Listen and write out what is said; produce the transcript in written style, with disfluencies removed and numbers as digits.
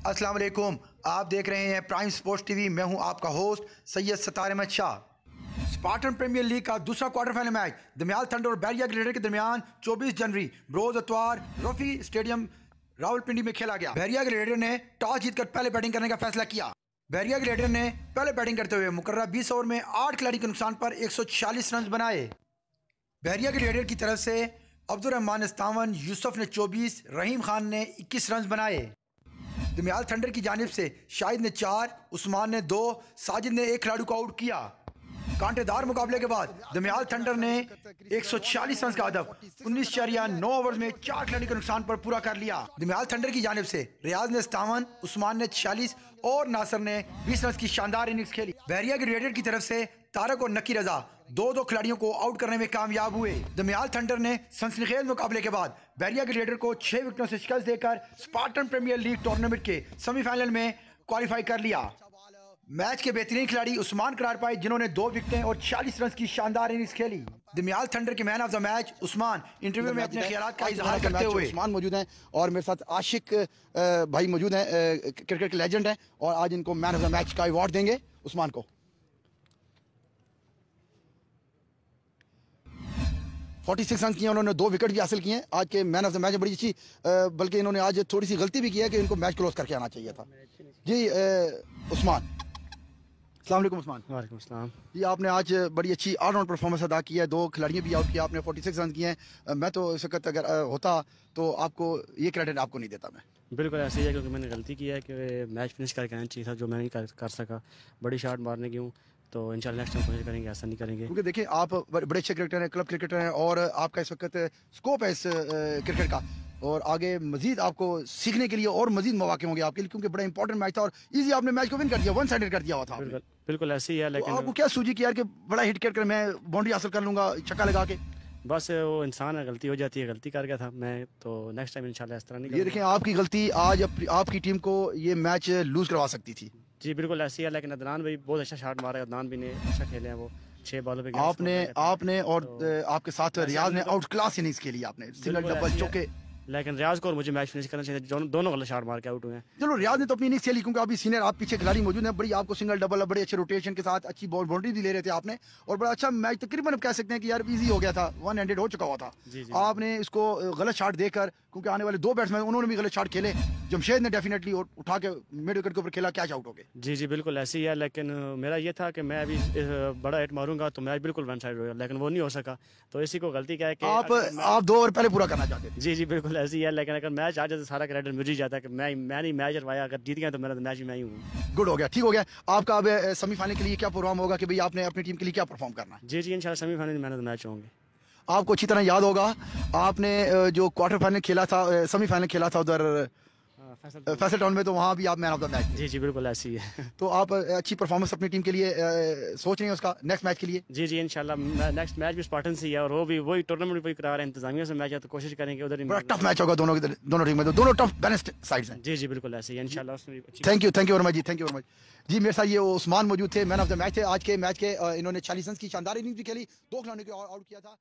अस्सलाम वालेकुम, आप देख रहे हैं प्राइम स्पोर्ट्स टीवी। मैं हूं आपका host Syed Sattar Ahmed Shah. Spartan Premier League का दूसरा quarter final match Damiyal Thunder और बैरिया ग्लेडिएटर के दरमियान 24 जनवरी रोज अतवार रफी स्टेडियम रावलपिंडी में खेला गया। बैरिया ग्लेडिएटर ने टॉस जीतकर पहले बैटिंग करने का फैसला किया। बैरिया ग्लेडिएटर ने पहले बैटिंग करते हुए मुकर्रर 20 ओवर में 8 खिलाड़ी के नुकसान पर 146 रन बनाए। बैरिया ग्लेडिएटर की तरफ से अब्दुल रहमान ने 57, यूसुफ ने 24, रहीम खान ने 21 रन बनाए। दमियाल थंडर की जानिब से शाहिद ने 4, उस्मान ने 2, साजिद ने 1 खिलाड़ी को आउट किया। कांटेदार मुकाबले के बाद दमियाल थंडर ने 146 रन का हदफ 19.9 ओवर में 4 खिलाड़ी के नुकसान पर पूरा कर लिया। दमियाल थंडर की जानिब से रियाज ने 57, उस्मान ने 46 और नासिर ने 20 रन की शानदार इनिंग्स खेली। बैरिया ग्लेडिएटर की तरफ से तारक और नकी रजा 2-2 खिलाड़ियों को आउट करने में कामयाब हुए। दमियाल थंडर ने सनसनीखेज मुकाबले के बाद बैरिया ग्लेडिएटर को 6 विकेटों से शिकस्त देकर स्पार्टन प्रीमियर लीग टूर्नामेंट के सेमीफाइनल में क्वालिफाई कर लिया। मैच के बेहतरीन खिलाड़ी उस्मान करार पाए, जिन्होंने 2 विकेटें और 40 रन की शानदार इनिंग्स खेली। दमियाल थंडर के man of the match Usman interview में अपने ख्यालात का इजहार करते हुए उस्मान मौजूद हैं और मेरे साथ आशिक भाई मौजूद हैं, क्रिकेट के लेजेंड हैं और आज इनको मैन ऑफ द मैच का अवार्ड देंगे उस्मान को। 46 रन किए उन्होंने, 2 विकेट भी हासिल किए हैं। आज के मैन ऑफ द मैच बड़ी अच्छी, बल्कि इन्होंने आज थोड़ी सी गलती भी की है कि इनको मैच क्लोज करके आना चाहिए था। जी उस्मान, अस्सलाम वालेकुम उस्मान। वालेकुम अस्सलाम। जी आपने आज बड़ी अच्छी ऑलराउंड परफॉर्मेंस अदा की है, 2 खिलाड़ियों भी आउट किया आपने, 46 रन किए हैं। मैं तो इस वक्त अगर होता तो आपको ये क्रेडिट आपको नहीं देता मैं। बिल्कुल ऐसे ही है, क्योंकि मैंने गलती की है कि मैच फिनिश करके आना चाहिए था, जो मैं नहीं कर सका। बड़ी शॉट मारने की हूँ, तो इंशाल्लाह नेक्स्ट टाइम कोशिश करेंगे, ऐसा नहीं करेंगे। क्योंकि देखिए आप बड़े अच्छे क्रिकेटर हैं, क्लब क्रिकेटर हैं और आपका इस वक्त स्कोप है इस क्रिकेट का, और आगे मजीद आपको सीखने के लिए और मजीद मौके होंगे आपके लिए, क्योंकि बड़ा इंपॉर्टेंट मैच था और इजी आपने मैच को विन कर दिया, 1 साइडेड कर दिया हुआ था आपने। बिल्कुल ऐसे ही है, लेकिन आपको क्या सूझी कि यार कि बड़ा हिट कर मैं बाउंड्री हासिल कर लूंगा छक्का लगा के? बस वो इंसान है, गलती हो जाती है, गलती कर गया था मैं, तो नेक्स्ट टाइम इंशाल्लाह इस तरह नहीं ये देखें आपकी गलती आज आपकी टीम को ये मैच लूज करवा सकती थी। जी बिल्कुल ऐसी है, लेकिन अदनान भाई बहुत अच्छा शॉट मारा है, अदनान भी ने अच्छा खेले हैं, वो 6 बॉलों पे आपने और आपके साथ रियाज ने आउट क्लास इनिंग्स खेली, आपने सिंगल डबल चौके। लेकिन रियाज को और मुझे मैच फिनिश करना चाहिए, दोनों गलत शॉट मार के आउट हुए हैं। चलो रियाज ने तो अपनी इनिंग्स खेली, क्योंकि अभी सीनियर आप पीछे खिलाड़ी मौजूद हैं, बड़ी आपको सिंगल डबल बड़े अच्छे रोटेशन के साथ अच्छी बॉल बाउंड्री भी ले रहे थे आपने, और बड़ा अच्छा मैच तकरीबन कह सकते हैं कि यार इजी हो गया था, 1 हैंडेड हो चुका हुआ था। आपने इसको गलत शॉट देकर, क्योंकि आने वाले 2 बैट्समैन उन्होंने भी गलत शॉट खेले, जमशेद ने डेफिनेटली और उठा के मिड विकेट के ऊपर खेला, कैच आउट हो गए। जी बिल्कुल ऐसे ही है, लेकिन मेरा ये था कि मैं अभी बड़ा हिट मारूंगा तो मैच बिल्कुल वन साइड होगा, लेकिन वो नहीं हो सका। तो इसी को गलती क्या है कि आप 2 ओवर पहले पूरा करना चाहते थे। जी बिल्कुल ऐसे ही है, लेकिन अगर मैच आ जाए तो सारा क्रेडिट मुझे ही जाता है कि मैं नहीं मैच हरवाया, अगर जीत गया तो मेरा तो मैच मैं ही हूँ। गुड हो गया, ठीक हो गया। आपका अब सेमीफाइनल के लिए क्या प्रोग्राम होगा कि भाई आपने अपनी टीम के लिए क्या परफॉर्म करना है? जी इंशाल्लाह सेमीफाइनल में मैच होंगे। आपको अच्छी तरह याद होगा आपने जो क्वार्टर फाइनल खेला था, सेमीफाइनल खेला था उधर फैसल टाउन में, तो वहाँ भी आप मैन ऑफ द मैच। जी बिल्कुल ऐसी है। तो आप अच्छी परफॉर्मेंस अपनी टीम के लिए सोच रहे हैं उसका नेक्स्ट मैच के लिए? जी इंशाल्लाह नेक्स्ट मैच भी स्पार्टन से ही है, और वो भी वही टूर्नामेंट भी करा रहे हैं, इंतजामिया से मैच है, तो कोशिश करेंगे उधर ही। बड़ा टफ मैच होगा दोनों टीम में, तो दोनों टफ बैलेंस्ड साइड्स हैं। जी बिल्कुल ऐसे ही इंशाल्लाह उसमें। थैंक यू वेरी मच जी, थैंक यू वेरी मच जी। मेरे साथ ये उस्मान मौजूद थे, मैन ऑफ द मैच थे आज के मैच के। इन्होंने 40 रन की शानदार इनिंग्स भी खेली, 2 खिलाड़ियों को आउट किया था।